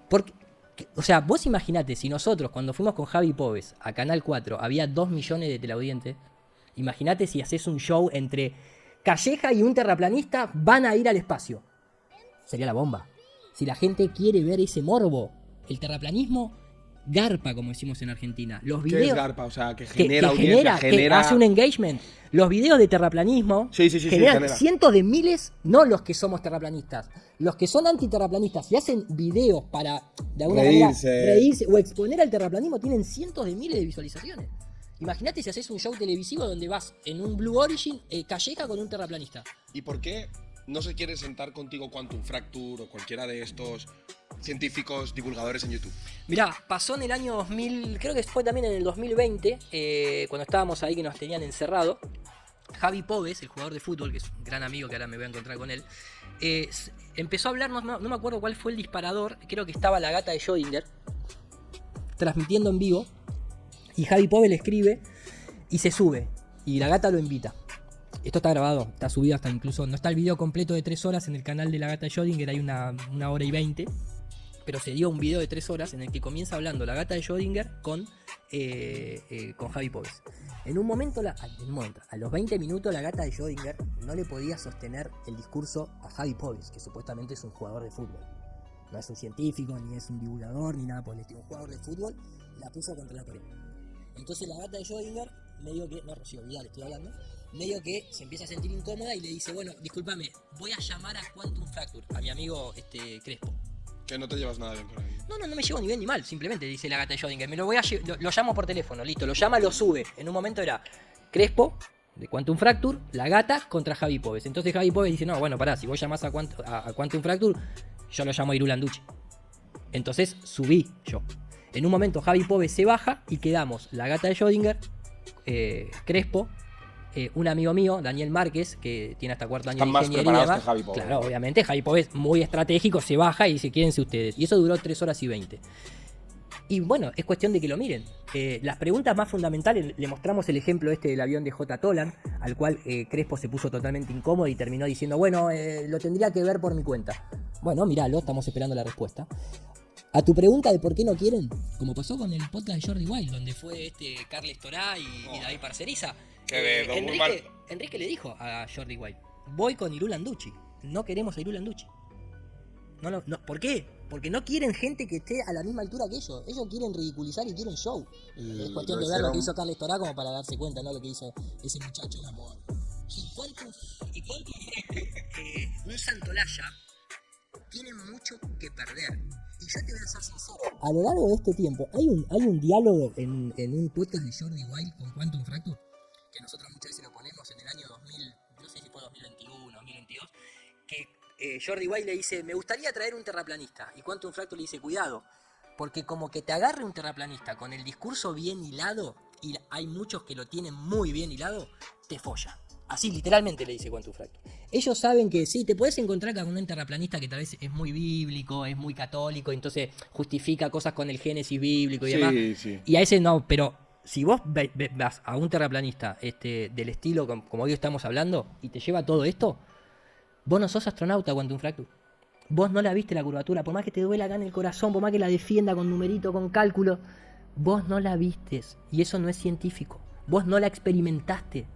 Porque, o sea, vos imaginate, si nosotros cuando fuimos con Javi Pobes a Canal 4 había 2 millones de teleaudientes, imaginate si haces un show entre Calleja y un terraplanista van a ir al espacio. Sería la bomba. Si la gente quiere ver ese morbo, el terraplanismo garpa, como decimos en Argentina. Los videos, ¿Qué es garpa? O sea, que genera audiencia, que hace un engagement. Los videos de terraplanismo generan cientos de miles, no los que somos terraplanistas, los que son antiterraplanistas y hacen videos para, de alguna manera, reírse o exponer al terraplanismo, tienen cientos de miles de visualizaciones. Imagínate si haces un show televisivo donde vas en un Blue Origin, Calleja con un terraplanista. ¿Y por qué no se quiere sentar contigo Quantum Fracture o cualquiera de estos científicos divulgadores en YouTube? Mirá, pasó en el año 2000, creo que fue también en el 2020, cuando estábamos ahí que nos tenían encerrado. Javi Pobes, el jugador de fútbol, que es un gran amigo que ahora me voy a encontrar con él, empezó a hablarnos, no me acuerdo cuál fue el disparador, creo que estaba la gata de Schrödinger, transmitiendo en vivo, y Javi Pobes le escribe y se sube, y la gata lo invita. Esto está grabado, está subido hasta incluso, no está el video completo de 3 horas en el canal de la gata de Schrödinger, hay una hora y 20, pero se dio un video de 3 horas en el que comienza hablando la gata de Schrödinger con Javi Pobes. En un momento, a los 20 minutos, la gata de Schrödinger no le podía sostener el discurso a Javi Pobes, que supuestamente es un jugador de fútbol. No es un científico, ni es un divulgador, ni nada por el estilo. Un jugador de fútbol la puso contra la pared. Entonces la gata de Schrödinger, medio que, no Rocío Vidal estoy hablando, medio que se empieza a sentir incómoda y le dice, bueno, discúlpame, voy a llamar a Quantum Fracture, a mi amigo Crespo. Que no te llevas nada bien con él. No me llevo ni bien ni mal, simplemente dice la gata de Schrödinger. Lo llamo por teléfono, listo, lo llama, lo sube. En un momento era Crespo, de Quantum Fracture, la gata contra Javi Pobes. Entonces Javi Pobes dice, no, bueno, pará, si vos llamás a Quantum Fracture, yo lo llamo a Irú Landucci. Entonces subí yo. En un momento Javi Pobes se baja y quedamos la gata de Schrödinger, Crespo, un amigo mío, Daniel Márquez, que tiene hasta cuarto año de ingeniería. Están más preparados que Javi Pobes. Claro, obviamente, Javi Pobes muy estratégico, se baja y dice, quédense ustedes. Y eso duró 3 horas y 20. Y bueno, es cuestión de que lo miren. Las preguntas más fundamentales, le mostramos el ejemplo del avión de J. Tolan, al cual Crespo se puso totalmente incómodo y terminó diciendo, bueno, lo tendría que ver por mi cuenta. Bueno, míralo, estamos esperando la respuesta. A tu pregunta de por qué no quieren, como pasó con el podcast de Jordi Wild, donde fue Carles Torá y David Parceriza, Enrique le dijo a Jordi Wild, voy con Irú Landucci, no queremos a Irú Landucci. No, ¿por qué? Porque no quieren gente que esté a la misma altura que ellos. Ellos quieren ridiculizar y quieren show. Es cuestión de ver lo que hizo Carles Torá como para darse cuenta, ¿no? Lo que hizo ese muchacho de amor. ¿Y cuánto un Santolaya tiene mucho que perder? Y yo te voy a ser sincero. A lo largo de este tiempo, hay un diálogo en un podcast de Jordi Wild con Quantum Fracture, que nosotros muchas veces lo ponemos en el año 2000, no sé si fue 2021, 2022, que Jordi Wild le dice, me gustaría traer un terraplanista, y Quantum Fracture le dice, cuidado, porque como que te agarre un terraplanista con el discurso bien hilado, y hay muchos que lo tienen muy bien hilado, te folla. Así literalmente le dice Quantum Fracture. Ellos saben que sí, te puedes encontrar con un terraplanista que tal vez es muy bíblico, es muy católico, entonces justifica cosas con el Génesis bíblico y demás. Sí. Y a ese no, pero si vos vas a un terraplanista del estilo como hoy estamos hablando y te lleva todo esto, vos no sos astronauta, Quantum Fracture. Vos no la viste la curvatura, por más que te duela acá en el corazón, por más que la defienda con numerito, con cálculo, vos no la vistes y eso no es científico. Vos no la experimentaste.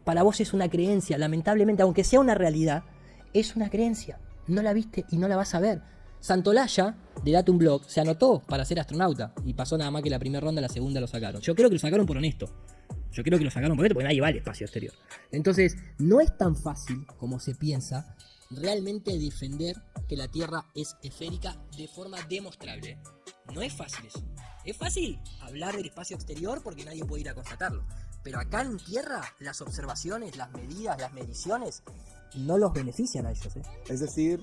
Para vos es una creencia, lamentablemente, aunque sea una realidad, es una creencia. No la viste y no la vas a ver. Santolaya, de Datum Blog, se anotó para ser astronauta y pasó nada más que la primera ronda, la segunda lo sacaron. Yo creo que lo sacaron por honesto. Porque nadie va al espacio exterior. Entonces, no es tan fácil como se piensa realmente defender que la Tierra es esférica de forma demostrable. No es fácil eso. Es fácil hablar del espacio exterior porque nadie puede ir a constatarlo. Pero acá en Tierra, las observaciones, las medidas, las mediciones, no los benefician a ellos. Es decir,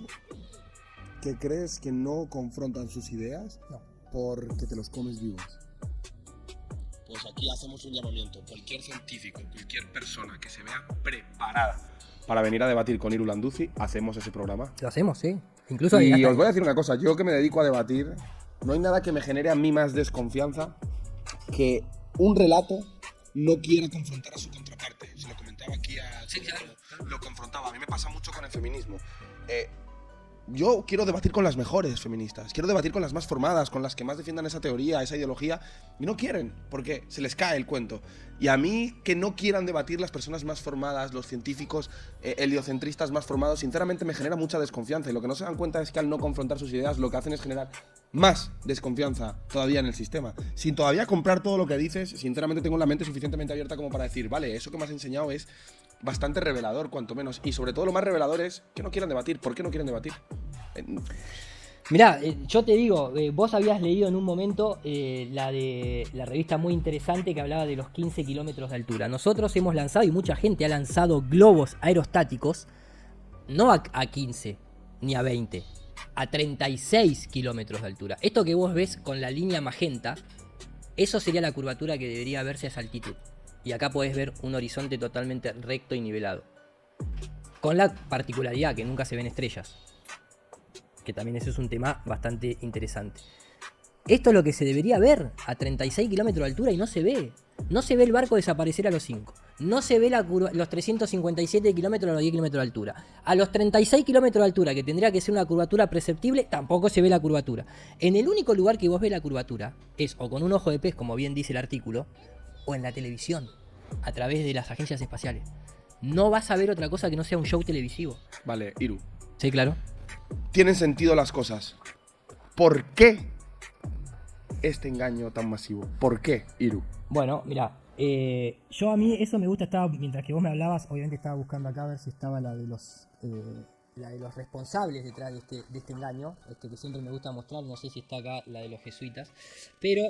¿que crees que no confrontan sus ideas? No. Porque te los comes vivos. Pues aquí hacemos un llamamiento. Cualquier científico, cualquier persona que se vea preparada para venir a debatir con Irú Landucci, hacemos ese programa. Lo hacemos, sí. Incluso y os voy a decir una cosa. Yo que me dedico a debatir, no hay nada que me genere a mí más desconfianza que un relato no quiere confrontar a su contraparte. Se lo comentaba aquí a... Sí, claro. Lo confrontaba. A mí me pasa mucho con el feminismo. Yo quiero debatir con las mejores feministas, quiero debatir con las más formadas, con las que más defiendan esa teoría, esa ideología, y no quieren, porque se les cae el cuento. Y a mí, que no quieran debatir las personas más formadas, los científicos heliocentristas más formados, sinceramente me genera mucha desconfianza. Y lo que no se dan cuenta es que al no confrontar sus ideas, lo que hacen es generar más desconfianza todavía en el sistema. Sin todavía comprar todo lo que dices, sinceramente tengo la mente suficientemente abierta como para decir, vale, eso que me has enseñado es bastante revelador, cuanto menos. Y sobre todo lo más revelador es que no quieran debatir. ¿Por qué no quieren debatir? Mirá, yo te digo, vos habías leído en un momento la de la revista muy interesante que hablaba de los 15 kilómetros de altura. Nosotros hemos lanzado, y mucha gente ha lanzado globos aerostáticos, no a 15 ni a 20, a 36 kilómetros de altura. Esto que vos ves con la línea magenta, eso sería la curvatura que debería verse a esa altitud. Y acá podés ver un horizonte totalmente recto y nivelado. Con la particularidad que nunca se ven estrellas. Que también eso es un tema bastante interesante. Esto es lo que se debería ver a 36 kilómetros de altura y no se ve. No se ve el barco desaparecer a los 5. No se ve los 357 kilómetros a los 10 kilómetros de altura. A los 36 kilómetros de altura, que tendría que ser una curvatura perceptible, tampoco se ve la curvatura. En el único lugar que vos ves la curvatura es o con un ojo de pez, como bien dice el artículo, o en la televisión, a través de las agencias espaciales. No vas a ver otra cosa que no sea un show televisivo. Vale, Iru. Sí, claro. Tienen sentido las cosas. ¿Por qué este engaño tan masivo? ¿Por qué, Iru? Bueno, mirá, yo a mí eso me gusta, mientras que vos me hablabas, obviamente estaba buscando acá a ver si estaba la de los responsables detrás de este engaño, que siempre me gusta mostrar, no sé si está acá la de los jesuitas, pero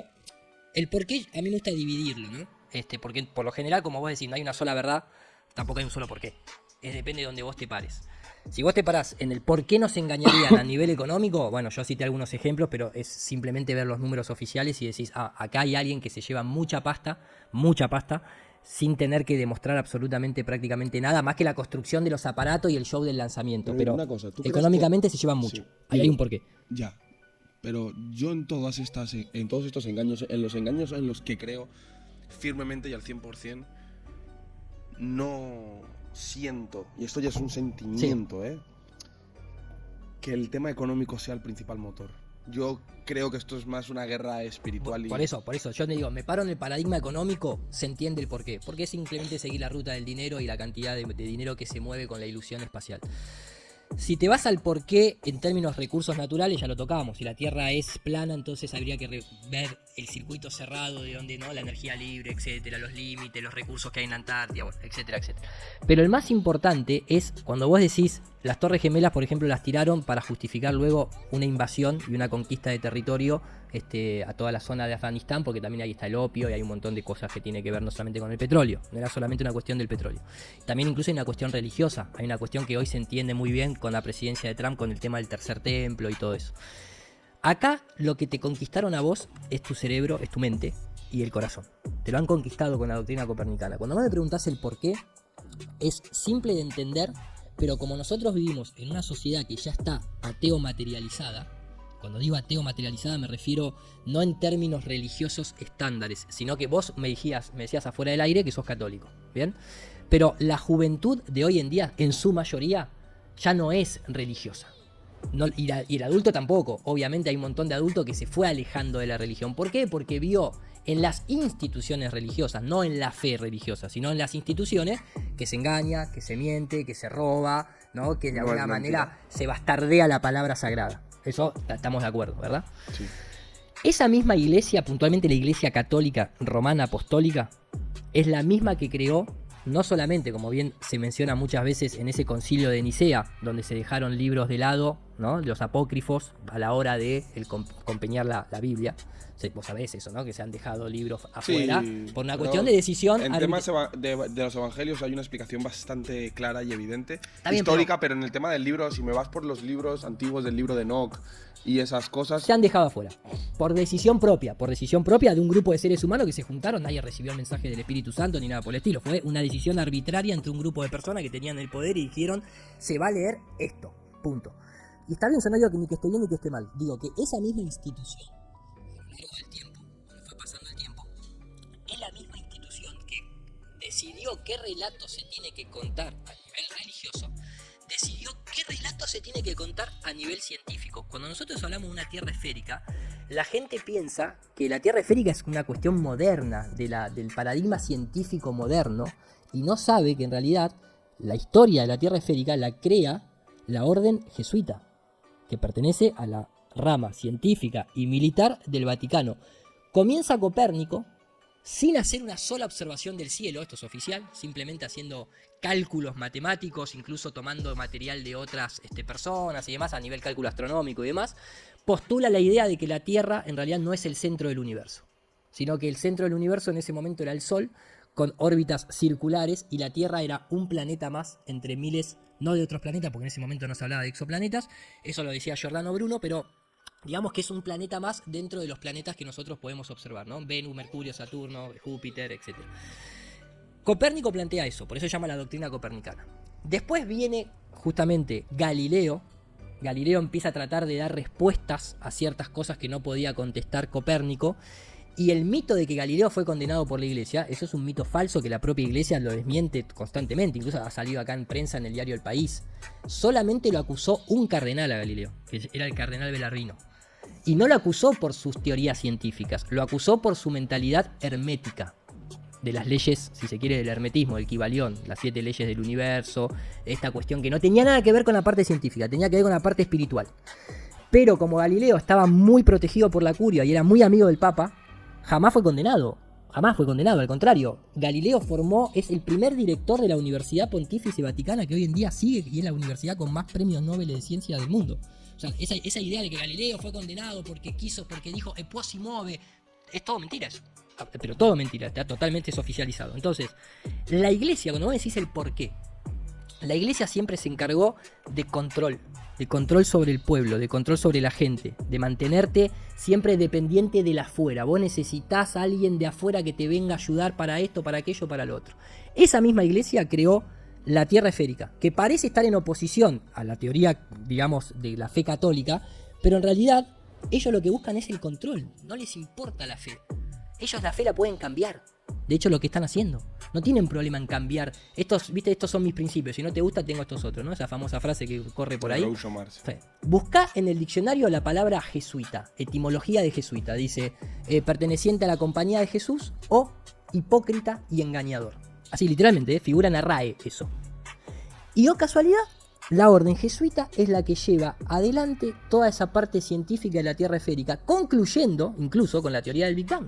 el por qué a mí me gusta dividirlo, ¿no? Porque por lo general, como vos decís, no hay una sola verdad, tampoco hay un solo por qué. Depende de donde vos te pares. Si vos te parás en el por qué nos engañarían a nivel económico, bueno, yo cité algunos ejemplos, pero es simplemente ver los números oficiales y decís, acá hay alguien que se lleva mucha pasta, sin tener que demostrar absolutamente prácticamente nada, más que la construcción de los aparatos y el show del lanzamiento. Pero una cosa, ¿tú económicamente se llevan mucho. Sí, ahí hay un porqué. Ya, pero yo en todos estos engaños, en los engaños en los que creo firmemente y al 100%, no siento, y esto ya es un sentimiento, que el tema económico sea el principal motor. Yo creo que esto es más una guerra espiritual. Por eso, yo te digo, me paro en el paradigma económico, se entiende el porqué. Porque es simplemente seguir la ruta del dinero y la cantidad de dinero que se mueve con la ilusión espacial. Si te vas al porqué en términos recursos naturales, ya lo tocábamos. Si la Tierra es plana, entonces habría que ver el circuito cerrado de donde no, la energía libre, etcétera, los límites, los recursos que hay en la Antártida, bueno, etcétera, etcétera. Pero el más importante es cuando vos decís, las Torres Gemelas, por ejemplo, las tiraron para justificar luego una invasión y una conquista de territorio a toda la zona de Afganistán, porque también ahí está el opio y hay un montón de cosas que tiene que ver no solamente con el petróleo, no era solamente una cuestión del petróleo. También incluso hay una cuestión religiosa, hay una cuestión que hoy se entiende muy bien con la presidencia de Trump, con el tema del tercer templo y todo eso. Acá lo que te conquistaron a vos es tu cerebro, es tu mente y el corazón. Te lo han conquistado con la doctrina copernicana. Cuando me preguntás el por qué, es simple de entender, pero como nosotros vivimos en una sociedad que ya está ateo materializada, cuando digo ateo materializada me refiero no en términos religiosos estándares, sino que vos me decías afuera del aire que sos católico, ¿bien? Pero la juventud de hoy en día, en su mayoría, ya no es religiosa. No, y el adulto tampoco. Obviamente hay un montón de adultos que se fue alejando de la religión. ¿Por qué? Porque vio en las instituciones religiosas, no en la fe religiosa, sino en las instituciones que se engaña, que se miente, que se roba, ¿no? Que de alguna manera se bastardea la palabra sagrada. Eso estamos de acuerdo, ¿verdad? Sí. Esa misma iglesia, puntualmente la iglesia católica romana apostólica, es la misma que creó, no solamente, como bien se menciona muchas veces en ese concilio de Nicea, donde se dejaron libros de lado, ¿no? Los apócrifos a la hora de compeñar la Biblia. Vos sabés eso, ¿no? Que se han dejado libros afuera por una cuestión de decisión. En temas de los evangelios hay una explicación bastante clara y evidente, bien, histórica, pero en el tema del libro, si me vas por los libros antiguos del libro de Enoch y esas cosas, se han dejado afuera. Por decisión propia de un grupo de seres humanos que se juntaron, nadie recibió el mensaje del Espíritu Santo ni nada por el estilo. Fue una decisión arbitraria entre un grupo de personas que tenían el poder y dijeron, se va a leer esto, punto. Y está bien, yo no digo que ni que esté bien ni que esté mal. Digo que esa misma institución, del tiempo, cuando fue pasando el tiempo, es la misma institución que decidió qué relato se tiene que contar a nivel religioso, decidió ¿qué relato se tiene que contar a nivel científico? Cuando nosotros hablamos de una Tierra esférica, la gente piensa que la Tierra esférica es una cuestión moderna, del paradigma científico moderno, y no sabe que en realidad la historia de la Tierra esférica la crea la orden jesuita, que pertenece a la rama científica y militar del Vaticano. Comienza Copérnico sin hacer una sola observación del cielo, esto es oficial, simplemente haciendo cálculos matemáticos, incluso tomando material de otras personas y demás, a nivel cálculo astronómico y demás, postula la idea de que la Tierra en realidad no es el centro del universo, sino que el centro del universo en ese momento era el Sol, con órbitas circulares, y la Tierra era un planeta más entre miles, no de otros planetas, porque en ese momento no se hablaba de exoplanetas, eso lo decía Giordano Bruno, pero digamos que es un planeta más dentro de los planetas que nosotros podemos observar, ¿no? Venus, Mercurio, Saturno, Júpiter, etc. Copérnico plantea eso, por eso se llama la doctrina copernicana. Después viene justamente Galileo. Galileo empieza a tratar de dar respuestas a ciertas cosas que no podía contestar Copérnico. Y el mito de que Galileo fue condenado por la iglesia, eso es un mito falso que la propia iglesia lo desmiente constantemente. Incluso ha salido acá en prensa en el diario El País. Solamente lo acusó un cardenal a Galileo, que era el cardenal Belarmino. Y no lo acusó por sus teorías científicas, lo acusó por su mentalidad hermética. De las leyes, si se quiere, del hermetismo, del Kybalión, las 7 leyes del universo, esta cuestión que no tenía nada que ver con la parte científica, tenía que ver con la parte espiritual. Pero como Galileo estaba muy protegido por la curia y era muy amigo del Papa, jamás fue condenado, al contrario. Galileo es el primer director de la Universidad Pontificia Vaticana, que hoy en día sigue y es la universidad con más premios Nobel de ciencia del mundo. O sea, esa idea de que Galileo fue condenado porque dijo e può si muove, es todo mentira eso. Pero todo mentira, está totalmente oficializado. Entonces, la iglesia, cuando vos decís el por qué, la iglesia siempre se encargó de control sobre el pueblo, de control sobre la gente, de mantenerte siempre dependiente del afuera. Vos necesitás a alguien de afuera que te venga a ayudar para esto, para aquello, para lo otro. Esa misma iglesia creó la Tierra esférica, que parece estar en oposición a la teoría, digamos, de la fe católica, pero en realidad ellos lo que buscan es el control, no les importa la fe. Ellos la fe la pueden cambiar. De hecho, lo que están haciendo. No tienen problema en cambiar. Estos son mis principios. Si no te gusta, tengo estos otros, ¿no? Esa famosa frase que corre por ahí. Buscá en el diccionario la palabra jesuita. Etimología de jesuita. Dice, perteneciente a la compañía de Jesús o hipócrita y engañador. Así, literalmente, figura en RAE eso. Y casualidad, la orden jesuita es la que lleva adelante toda esa parte científica de la Tierra esférica, concluyendo incluso con la teoría del Big Bang.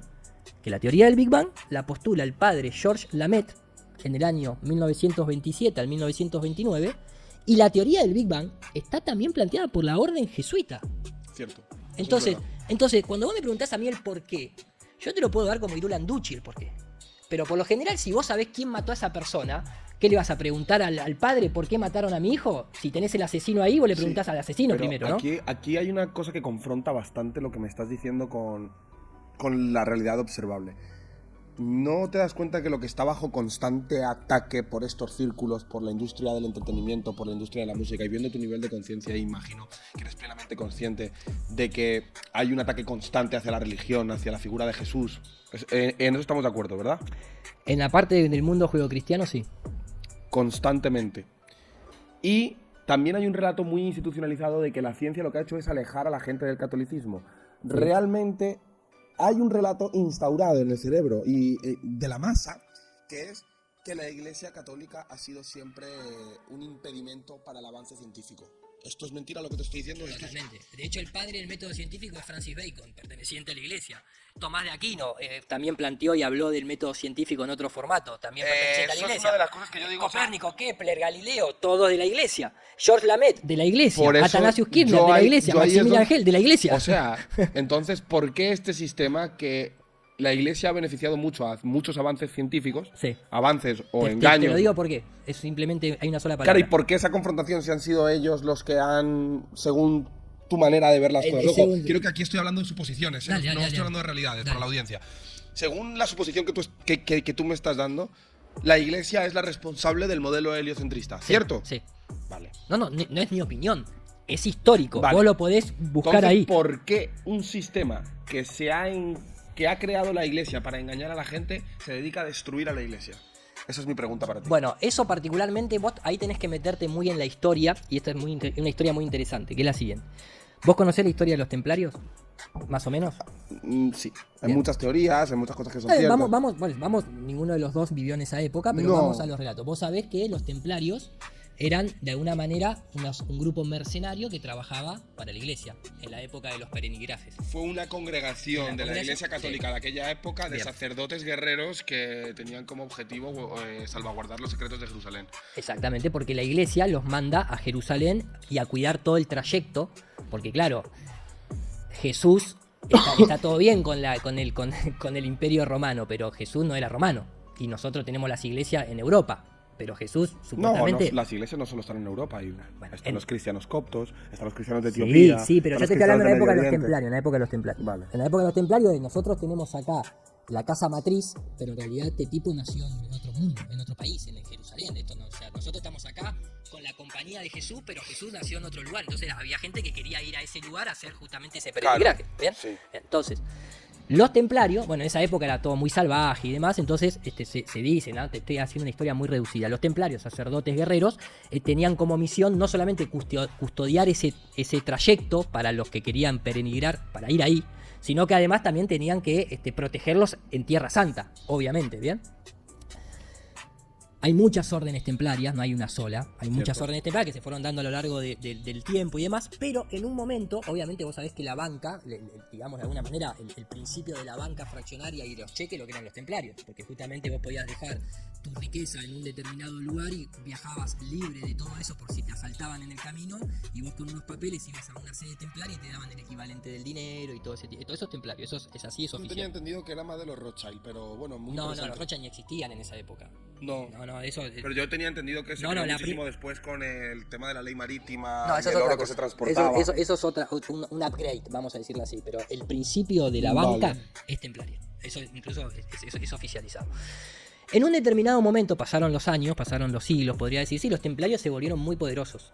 Que la teoría del Big Bang la postula el padre Georges Lamaitre en el año 1927 al 1929, y la teoría del Big Bang está también planteada por la orden jesuita. Cierto. Entonces, cuando vos me preguntás a mí el por qué, yo te lo puedo dar como Irul Anducci el por qué. Pero por lo general, si vos sabés quién mató a esa persona, ¿qué le vas a preguntar al padre por qué mataron a mi hijo? Si tenés el asesino ahí, vos le preguntás al asesino primero, ¿no? Aquí hay una cosa que confronta bastante lo que me estás diciendo con la realidad observable. ¿No te das cuenta que lo que está bajo constante ataque por estos círculos, por la industria del entretenimiento, por la industria de la música, y viendo tu nivel de conciencia, imagino que eres plenamente consciente de que hay un ataque constante hacia la religión, hacia la figura de Jesús? En eso estamos de acuerdo, ¿verdad? En la parte del mundo judeocristiano, sí. Constantemente. Y también hay un relato muy institucionalizado de que la ciencia lo que ha hecho es alejar a la gente del catolicismo. Sí. Realmente hay un relato instaurado en el cerebro y de la masa, que es que la Iglesia Católica ha sido siempre un impedimento para el avance científico. ¿Esto es mentira lo que te estoy diciendo? Totalmente. De hecho, el padre del método científico es Francis Bacon, perteneciente a la Iglesia. Tomás de Aquino también planteó y habló del método científico en otro formato, también perteneciente a la Iglesia. Es una de las cosas que yo digo. Copérnico, Kepler, Galileo, todos de la Iglesia. Georges Lamaitre, de la Iglesia. Atanasius Kirchner, de la Iglesia. Maximilian Schell, de la Iglesia. O sea, entonces, ¿por qué este sistema que la Iglesia ha beneficiado mucho a muchos avances científicos, sí, avances o engaños? Te lo digo por qué. Es simplemente, hay una sola palabra. Claro, ¿y por qué esa confrontación si han sido ellos los que han, según tu manera de ver las cosas? Ojo, quiero que aquí estoy hablando de suposiciones, no estoy hablando de realidades para la audiencia. Según la suposición que tú me estás dando, la Iglesia es la responsable del modelo heliocentrista, ¿cierto? Sí. Vale. No es mi opinión. Es histórico. Vale. Vos lo podés buscar. Entonces, ahí. ¿Por qué un sistema que ha creado la Iglesia para engañar a la gente se dedica a destruir a la Iglesia? Esa es mi pregunta para ti. Bueno, eso particularmente, vos ahí tenés que meterte muy en la historia, y esta es una historia muy interesante, que es la siguiente. ¿Vos conocés la historia de los templarios? ¿Más o menos? Sí, hay Bien. muchas teorías, hay muchas cosas que son ciertas. Vamos, ninguno de los dos vivió en esa época, pero No. vamos a los relatos. Vos sabés que los templarios eran, de alguna manera, un grupo mercenario que trabajaba para la iglesia, en la época de los peregrinajes. Fue una congregación Una de la congregación, Iglesia Católica sí. de aquella época de Bien. sacerdotes guerreros que tenían como objetivo salvaguardar los secretos de Jerusalén. Exactamente, porque la iglesia los manda a Jerusalén y a cuidar todo el trayecto, porque claro, Jesús está todo bien con el imperio romano, pero Jesús no era romano, y nosotros tenemos las iglesias en Europa, pero Jesús supuestamente... Las iglesias no solo están en Europa, están en- los cristianos coptos, están los cristianos de Sí, Etiopía. sí, pero están yo los te estoy hablando de la cristianos época de los Medio Oriente. templarios, en la época de los templarios. Vale. En la época de los templarios nosotros tenemos acá la casa matriz, pero en realidad este tipo nació en otro mundo, en otro país, en Jerusalén. O sea, nosotros estamos acá con la compañía de Jesús, pero Jesús nació en otro lugar. Entonces había gente que quería ir a ese lugar a hacer justamente ese peregrinaje. ¿Bien? Sí. Entonces, los templarios, bueno, en esa época era todo muy salvaje y demás, entonces se dice, ¿no? Te estoy haciendo una historia muy reducida. Los templarios, sacerdotes guerreros, tenían como misión no solamente custodiar ese trayecto para los que querían peregrinar, para ir ahí, sino que además también tenían que protegerlos en Tierra Santa, obviamente, ¿bien? Hay muchas órdenes templarias, no hay una sola. Hay muchas Cierto. órdenes templarias que se fueron dando a lo largo del tiempo y demás. Pero en un momento, obviamente vos sabés que la banca, digamos de alguna manera, el principio de la banca fraccionaria y los cheques lo que eran los templarios. Porque justamente vos podías dejar tu riqueza en un determinado lugar y viajabas libre de todo eso por si te asaltaban en el camino. Y vos con unos papeles ibas a una sede templaria y te daban el equivalente del dinero y todo eso es templario. Eso es así, es Yo tenía oficial. entendido que era más de los Rothschild, pero bueno, muy No, interesante. los Rocha ni existían en esa época. No. No, eso... Pero yo tenía entendido que se No, creó la muchísimo después con el tema de la ley marítima No, y eso el es oro otra que cosa. se transportaba. Eso es un upgrade, vamos a decirlo así. Pero el principio de la Vale. banca es templario. Eso incluso es oficializado. En un determinado momento, pasaron los años, pasaron los siglos, podría decir, sí, los templarios se volvieron muy poderosos.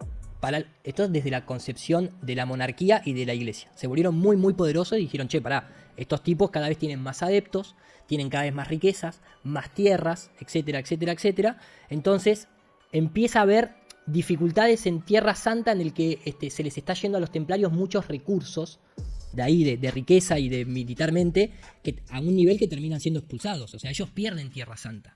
Esto desde la concepción de la monarquía y de la iglesia. Se volvieron muy, muy poderosos y dijeron, che, pará, estos tipos cada vez tienen más adeptos, tienen cada vez más riquezas, más tierras, etcétera, etcétera, etcétera. Entonces empieza a haber dificultades en Tierra Santa en el que se les está yendo a los templarios muchos recursos de ahí, de riqueza y de militarmente, que a un nivel que terminan siendo expulsados. O sea, ellos pierden Tierra Santa.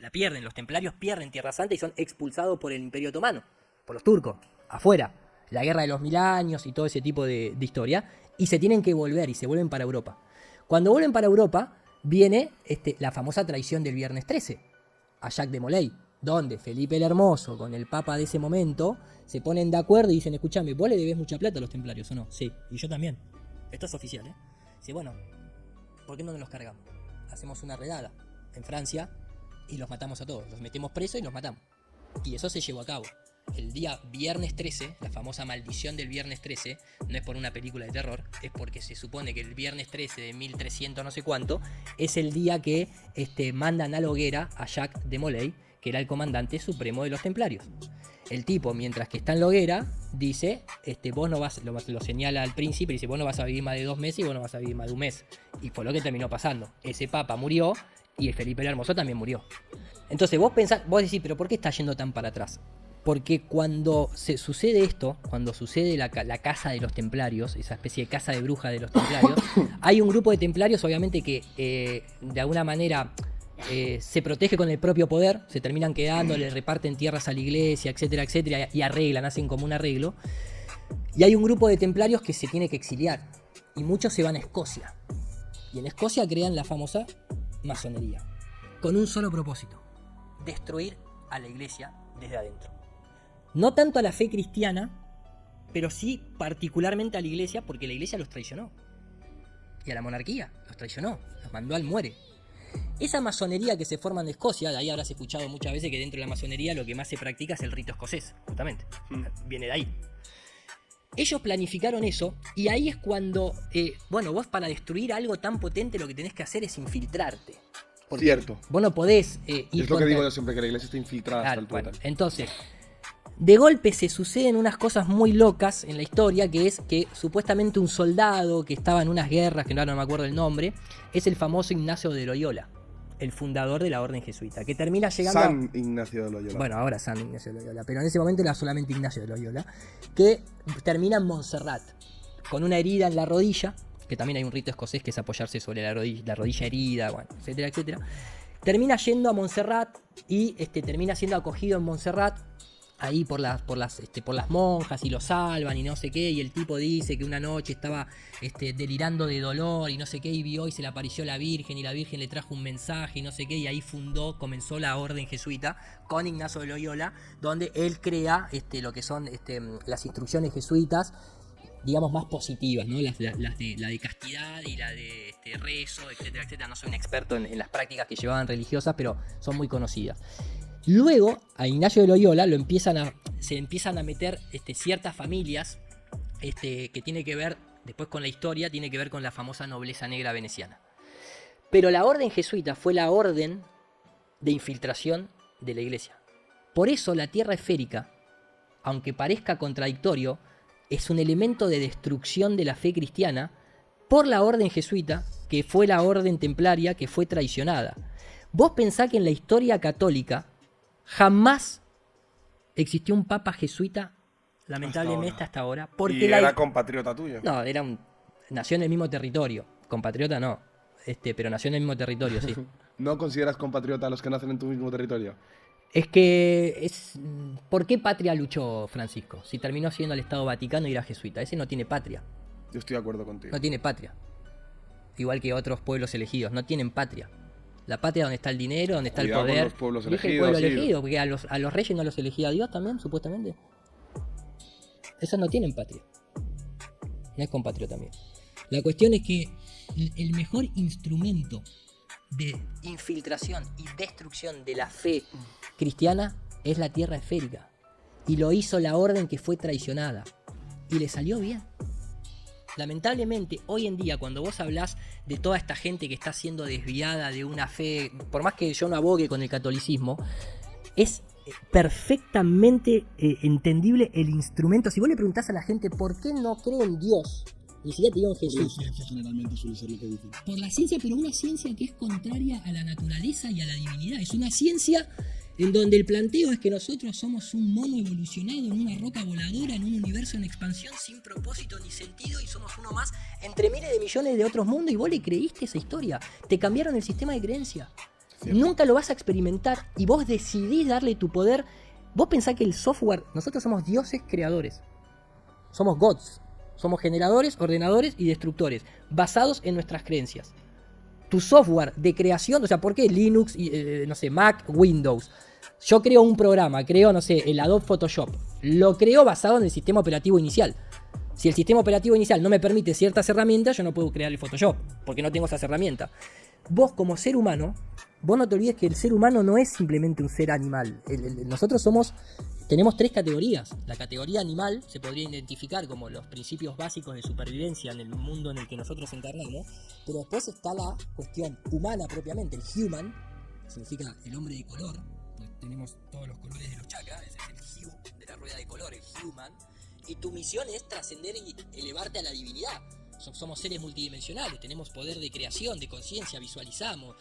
La pierden, los templarios pierden Tierra Santa y son expulsados por el Imperio Otomano, por los turcos, afuera. La Guerra de los 1000 años y todo ese tipo de historia. Y se tienen que volver y se vuelven para Europa. Cuando vuelven para Europa, viene la famosa traición del Viernes 13 a Jacques de Molay, donde Felipe el Hermoso con el Papa de ese momento se ponen de acuerdo y dicen, escuchame, vos le debés mucha plata a los templarios, ¿o no? Sí, y yo también. Esto es oficial, ¿eh? Dice, bueno, ¿por qué no nos los cargamos? Hacemos una redada en Francia y los matamos a todos. Los metemos presos y los matamos. Y eso se llevó a cabo. El día Viernes 13, la famosa maldición del Viernes 13, no es por una película de terror, es porque se supone que el Viernes 13 de 1300 no sé cuánto, es el día que mandan a la hoguera a Jacques de Molay, que era el comandante supremo de los templarios. El tipo, mientras que está en la hoguera, dice, vos no vas, lo señala al príncipe, dice, vos no vas a vivir más de 2 meses y vos no vas a vivir más de 1 mes. Y fue lo que terminó pasando. Ese papa murió y el Felipe el Hermoso también murió. Entonces vos decís, pero ¿por qué está yendo tan para atrás? Porque cuando se sucede esto, cuando sucede la casa de los templarios, esa especie de casa de bruja de los templarios, hay un grupo de templarios, obviamente, que de alguna manera se protege con el propio poder, se terminan quedando, le reparten tierras a la iglesia, etcétera, etcétera, y arreglan, hacen como un arreglo. Y hay un grupo de templarios que se tiene que exiliar, y muchos se van a Escocia. Y en Escocia crean la famosa masonería, con un solo propósito: destruir a la iglesia desde adentro. No tanto a la fe cristiana, pero sí particularmente a la iglesia, porque la iglesia los traicionó. Y a la monarquía los traicionó, los mandó al muere. Esa masonería que se forma en Escocia, de ahí habrás escuchado muchas veces que dentro de la masonería lo que más se practica es el rito escocés, justamente. Viene de ahí. Ellos planificaron eso, y ahí es cuando, vos para destruir algo tan potente lo que tenés que hacer es infiltrarte. Porque Cierto. vos no podés ir Es lo que contra- digo yo siempre, que la iglesia está infiltrada hasta Claro, el bueno, tuétano. entonces, de golpe se suceden unas cosas muy locas en la historia, que es que supuestamente un soldado que estaba en unas guerras, que ahora no me acuerdo el nombre, es el famoso Ignacio de Loyola. el fundador de la orden jesuita, que termina llegando San Ignacio de Loyola. bueno, ahora San Ignacio de Loyola, pero en ese momento era solamente Ignacio de Loyola, que termina en Montserrat, con una herida en la rodilla, que también hay un rito escocés que es apoyarse sobre la rodilla herida, bueno, etcétera, etcétera. Termina yendo a Montserrat y termina siendo acogido en Montserrat, ahí por las monjas, y lo salvan y no sé qué, y el tipo dice que una noche estaba delirando de dolor y no sé qué, y vio y se le apareció la Virgen, y la Virgen le trajo un mensaje y no sé qué, y ahí comenzó la orden jesuita con Ignacio de Loyola, donde él crea lo que son las instrucciones jesuitas, digamos, más positivas, ¿no? La de castidad y la de rezo, etcétera, etcétera. No soy un experto en las prácticas que llevaban religiosas, pero son muy conocidas. Luego, a Ignacio de Loyola se empiezan a meter ciertas familias que tiene que ver, después con la historia, tiene que ver con la famosa nobleza negra veneciana. Pero la orden jesuita fue la orden de infiltración de la iglesia. Por eso la tierra esférica, aunque parezca contradictorio, es un elemento de destrucción de la fe cristiana por la orden jesuita, que fue la orden templaria que fue traicionada. Vos pensás que en la historia católica jamás existió un papa jesuita, lamentablemente hasta ahora. Porque ¿Y era compatriota tuyo? No, nació en el mismo territorio. Compatriota no, pero nació en el mismo territorio, sí. ¿No consideras compatriota a los que nacen en tu mismo territorio? Es que ¿por qué patria luchó Francisco? Si terminó siendo el Estado Vaticano y era jesuita. Ese no tiene patria. Yo estoy de acuerdo contigo. No tiene patria. Igual que otros pueblos elegidos, no tienen patria. La patria donde está el dinero, donde está Cuidado el poder. con los pueblos Dije elegidos, el pueblo sí. elegido, porque a los reyes no los elegía Dios también, supuestamente. Esos no tienen patria. No es compatriota también. La cuestión es que el mejor instrumento de infiltración y destrucción de la fe cristiana es la tierra esférica. Y lo hizo la orden que fue traicionada. Y le salió bien. Lamentablemente, hoy en día, cuando vos hablás de toda esta gente que está siendo desviada de una fe, por más que yo no abogue con el catolicismo, es perfectamente entendible el instrumento. Si vos le preguntás a la gente por qué no cree en Dios, ni siquiera te digo en Jesús. La ciencia generalmente suele ser lo que dicen. Por la ciencia, pero una ciencia que es contraria a la naturaleza y a la divinidad. Es una ciencia en donde el planteo es que nosotros somos un mono evolucionado en una roca voladora, en un universo en expansión sin propósito ni sentido, y somos uno más entre miles de millones de otros mundos, y vos le creíste esa historia. Te cambiaron el sistema de creencia. Cierto. Nunca lo vas a experimentar y vos decidís darle tu poder. Vos pensás que el software, nosotros somos dioses creadores. Somos gods. Somos generadores, ordenadores y destructores, basados en nuestras creencias. Tu software de creación, o sea, ¿por qué Linux, no sé, Mac, Windows? Yo creo un programa, creo, no sé, el Adobe Photoshop. Lo creo basado en el sistema operativo inicial. Si el sistema operativo inicial no me permite ciertas herramientas, yo no puedo crear el Photoshop, porque no tengo esas herramientas. Vos, como ser humano, vos no te olvides que el ser humano no es simplemente un ser animal. Nosotros tenemos tres categorías. La categoría animal se podría identificar como los principios básicos de supervivencia en el mundo en el que nosotros encarnamos, pero después está la cuestión humana propiamente, el human, significa el hombre de color, pues tenemos todos los colores de los chakras, ese es el hue de la rueda de color, el human, y tu misión es trascender y elevarte a la divinidad. Somos seres multidimensionales, tenemos poder de creación, de conciencia, visualizamos,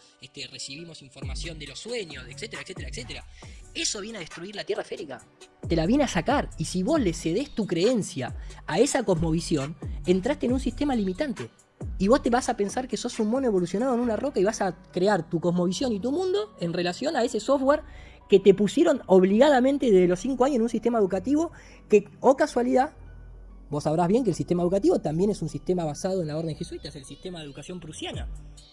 recibimos información de los sueños, etcétera, etcétera, etcétera. Eso viene a destruir la tierra esférica. Te la viene a sacar. Y si vos le cedés tu creencia a esa cosmovisión, entraste en un sistema limitante. Y vos te vas a pensar que sos un mono evolucionado en una roca y vas a crear tu cosmovisión y tu mundo en relación a ese software que te pusieron obligadamente desde los 5 años en un sistema educativo que, oh casualidad, vos sabrás bien que el sistema educativo también es un sistema basado en la orden jesuita, es el sistema de educación prusiana,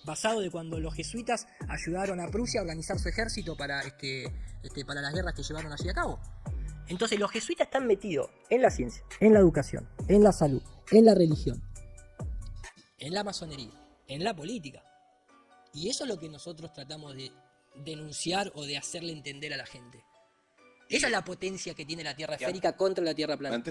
basado de cuando los jesuitas ayudaron a Prusia a organizar su ejército para las guerras que llevaron allí a cabo. Entonces los jesuitas están metidos en la ciencia, en la educación, en la salud, en la religión, en la masonería, en la política. Y eso es lo que nosotros tratamos de denunciar o de hacerle entender a la gente. Esa es la potencia que tiene la tierra esférica contra la tierra plana.